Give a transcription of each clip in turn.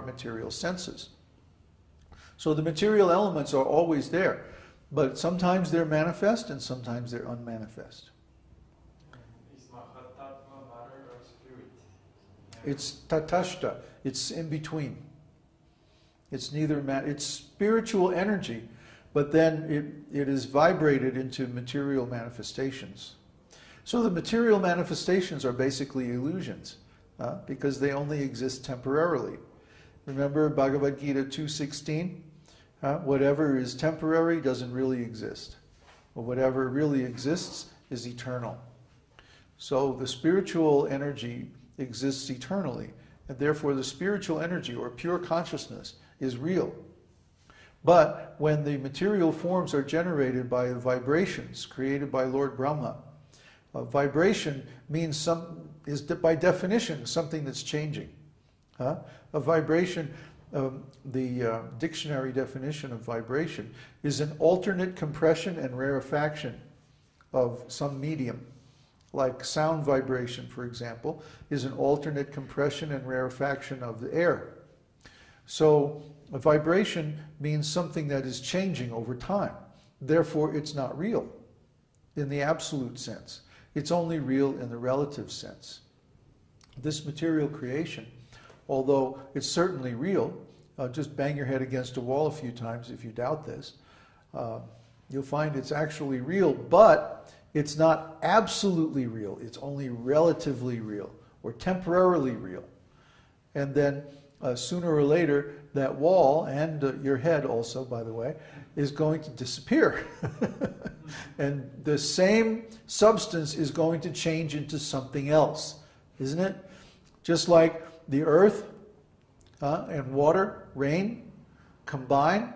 material senses. So the material elements are always there, but sometimes they're manifest and sometimes they're unmanifest. Is Mahatma matter or spirit? It's tatashta. It's in between. It's neither it's spiritual energy, but then it is vibrated into material manifestations. So the material manifestations are basically illusions, because they only exist temporarily. Remember Bhagavad Gita 2:16? Whatever is temporary doesn't really exist. But whatever really exists is eternal. So the spiritual energy exists eternally, and therefore the spiritual energy, or pure consciousness, is real. But when the material forms are generated by vibrations created by Lord Brahma, vibration means is by definition something that's changing. A vibration, the dictionary definition of vibration, is an alternate compression and rarefaction of some medium. Like sound vibration, for example, is an alternate compression and rarefaction of the air. So a vibration means something that is changing over time. Therefore, it's not real in the absolute sense. It's only real in the relative sense. This material creation, although it's certainly real, just bang your head against a wall a few times if you doubt this, you'll find it's actually real, but it's not absolutely real. It's only relatively real, or temporarily real. And then sooner or later, that wall, and your head also, by the way, is going to disappear. And the same substance is going to change into something else, isn't it? Just like the earth and water, rain, combine,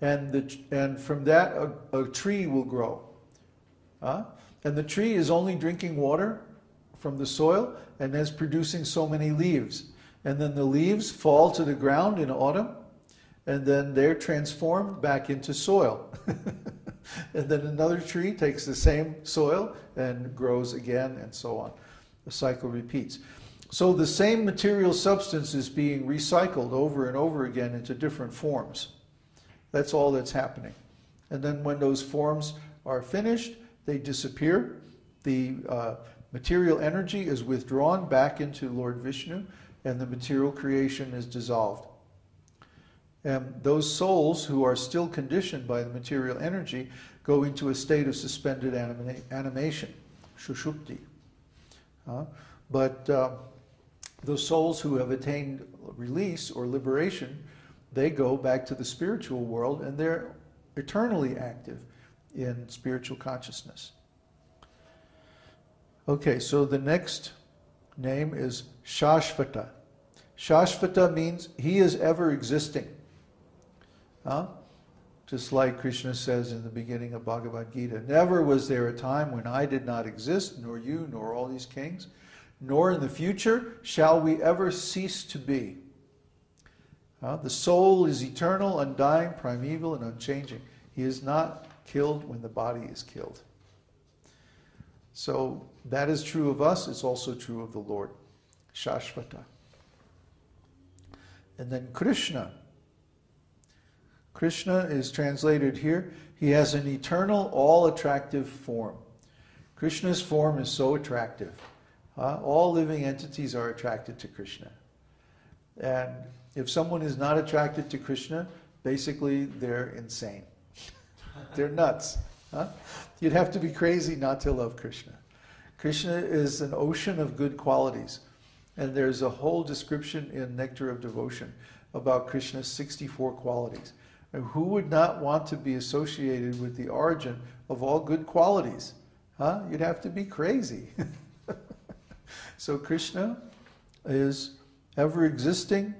and from that a tree will grow. And the tree is only drinking water from the soil and is producing so many leaves. And then the leaves fall to the ground in autumn, and then they're transformed back into soil. And then another tree takes the same soil and grows again, and so on. The cycle repeats. So the same material substance is being recycled over and over again into different forms. That's all that's happening. And then when those forms are finished, they disappear. The material energy is withdrawn back into Lord Vishnu, and the material creation is dissolved. And those souls who are still conditioned by the material energy go into a state of suspended animation, shushupti. But those souls who have attained release or liberation, they go back to the spiritual world, and they're eternally active in spiritual consciousness. Okay, so the next name is Shashvata. Shashvata means he is ever existing. Just like Krishna says in the beginning of Bhagavad Gita, never was there a time when I did not exist, nor you, nor all these kings, nor in the future shall we ever cease to be. The soul is eternal, undying, primeval, and unchanging. He is not killed when the body is killed. So that is true of us. It's also true of the Lord. Shashvata. And then Krishna. Krishna is translated here. He has an eternal, all-attractive form. Krishna's form is so attractive. All living entities are attracted to Krishna. And if someone is not attracted to Krishna, basically they're insane. They're nuts. You'd have to be crazy not to love Krishna. Krishna is an ocean of good qualities. And there's a whole description in Nectar of Devotion about Krishna's 64 qualities. And who would not want to be associated with the origin of all good qualities? You'd have to be crazy. So Krishna is ever existing,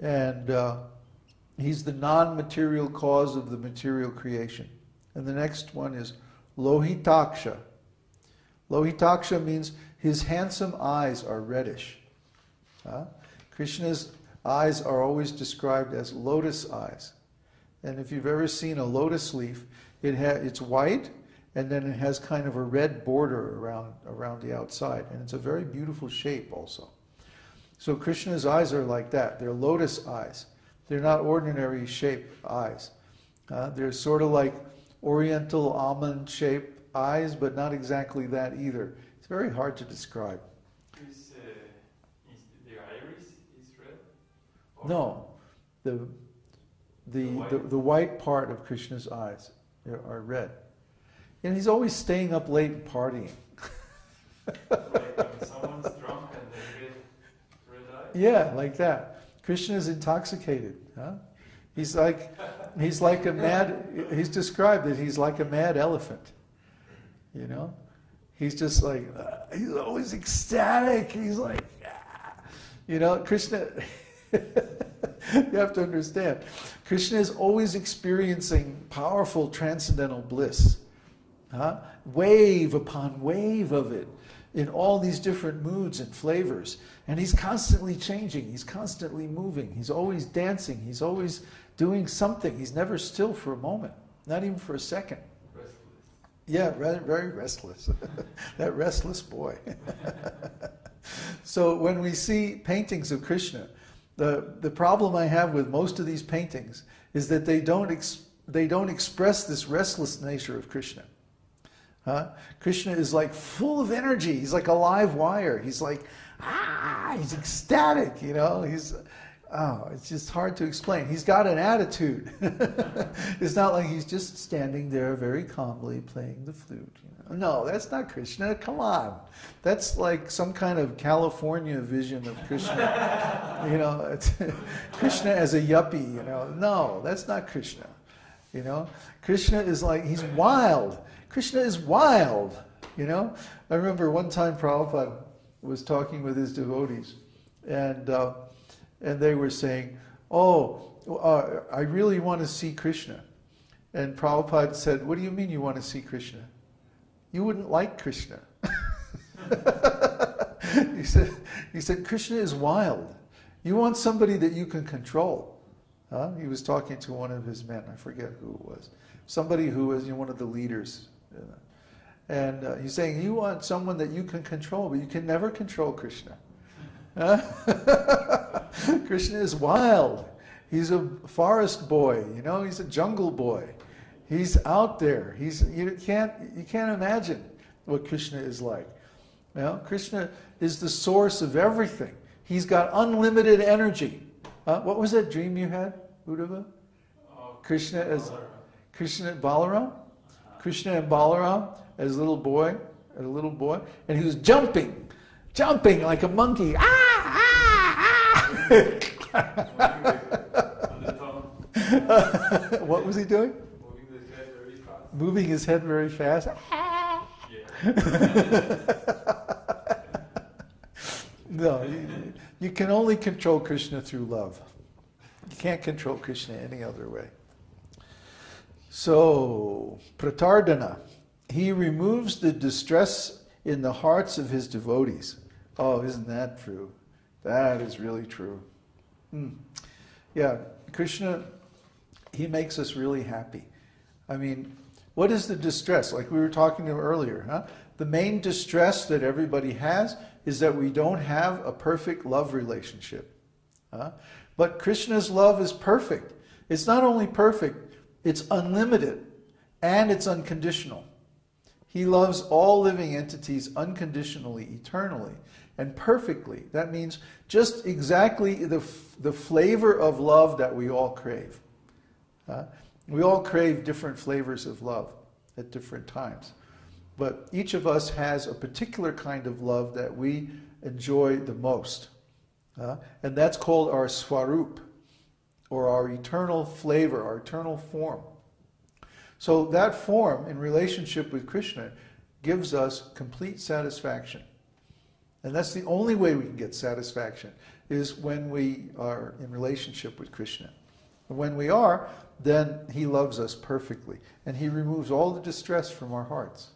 and he's the non-material cause of the material creation. And the next one is Lohitaksha. Lohitaksha means his handsome eyes are reddish. Krishna's eyes are always described as lotus eyes. And if you've ever seen a lotus leaf, it's white, and then it has kind of a red border around the outside. And it's a very beautiful shape also. So Krishna's eyes are like that. They're lotus eyes. They're not ordinary shaped eyes. They're sort of like oriental almond shaped eyes, but not exactly that either. It's very hard to describe. Is the iris is red? Or No, the white part of Krishna's eyes are red. And he's always staying up late and partying. like when someone's drunk and they get red eye? Yeah, like that. Krishna is intoxicated. Huh? He's like a mad. He's described that he's like a mad elephant. You know, he's just like he's always ecstatic. He's like, you know, Krishna. You have to understand, Krishna is always experiencing powerful transcendental bliss. Wave upon wave of it, in all these different moods and flavors. And he's constantly changing, he's constantly moving, he's always dancing, he's always doing something. He's never still for a moment, not even for a second. Restless. Yeah, very restless. That restless boy. So when we see paintings of Krishna, the problem I have with most of these paintings is that they don't express this restless nature of Krishna. Krishna is like full of energy. He's like a live wire. He's like, he's ecstatic, you know. It's just hard to explain. He's got an attitude. It's not like he's just standing there very calmly playing the flute. You know? No, that's not Krishna. Come on. That's like some kind of California vision of Krishna. You know, it's Krishna as a yuppie, you know. No, that's not Krishna. You know, Krishna is like, he's wild. Krishna is wild, you know. I remember one time Prabhupada was talking with his devotees, and they were saying, I really want to see Krishna. And Prabhupada said, what do you mean you want to see Krishna? You wouldn't like Krishna. He said, Krishna is wild. You want somebody that you can control. He was talking to one of his men, I forget who it was. Somebody who was one of the leaders. And he's saying, you want someone that you can control, but you can never control Krishna. Krishna is wild. He's a forest boy, you know, he's a jungle boy. He's out there. You can't imagine what Krishna is like. You know, Krishna is the source of everything. He's got unlimited energy. What was that dream you had, Uddhava? Krishna as Balaram? Krishna and Balaram as a little boy, and he was jumping like a monkey. What was he doing? Moving his head very fast. No, you can only control Krishna through love. You can't control Krishna any other way. So, pratardana, he removes the distress in the hearts of his devotees. Oh, isn't that true? That is really true. Yeah, Krishna, he makes us really happy. I mean, what is the distress? Like we were talking to earlier, The main distress that everybody has is that we don't have a perfect love relationship. But Krishna's love is perfect. It's not only perfect, it's unlimited, and it's unconditional. He loves all living entities unconditionally, eternally, and perfectly. That means just exactly the flavor of love that we all crave. We all crave different flavors of love at different times. But each of us has a particular kind of love that we enjoy the most. And that's called our swarup, or our eternal flavor, our eternal form. So that form, in relationship with Krishna, gives us complete satisfaction. And that's the only way we can get satisfaction, is when we are in relationship with Krishna. And when we are, then he loves us perfectly. And he removes all the distress from our hearts.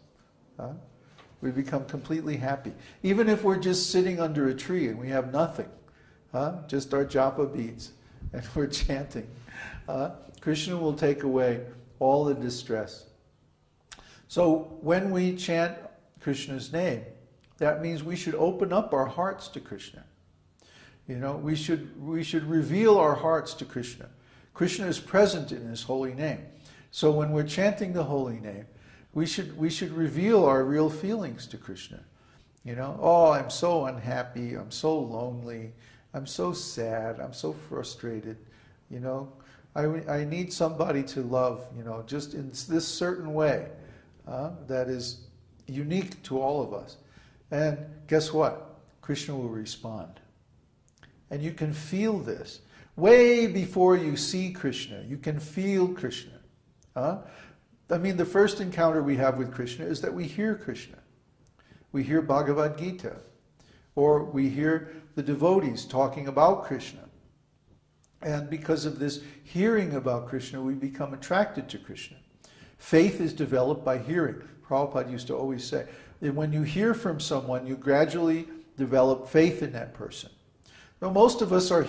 We become completely happy. Even if we're just sitting under a tree and we have nothing, just our japa beads, and we're chanting, Krishna will take away all the distress. So when we chant Krishna's name, that means we should open up our hearts to Krishna. You know, we should reveal our hearts to Krishna. Krishna is present in His holy name. So when we're chanting the holy name, we should reveal our real feelings to Krishna. You know, oh, I'm so unhappy, I'm so lonely, I'm so sad, I'm so frustrated. You know, I need somebody to love, you know, just in this certain way that is unique to all of us. And guess what? Krishna will respond. And you can feel this. Way before you see Krishna, you can feel Krishna. I mean, the first encounter we have with Krishna is that we hear Krishna. We hear Bhagavad Gita, or we hear the devotees talking about Krishna. And because of this hearing about Krishna, we become attracted to Krishna. Faith is developed by hearing. Prabhupada used to always say that when you hear from someone, you gradually develop faith in that person. Now, most of us are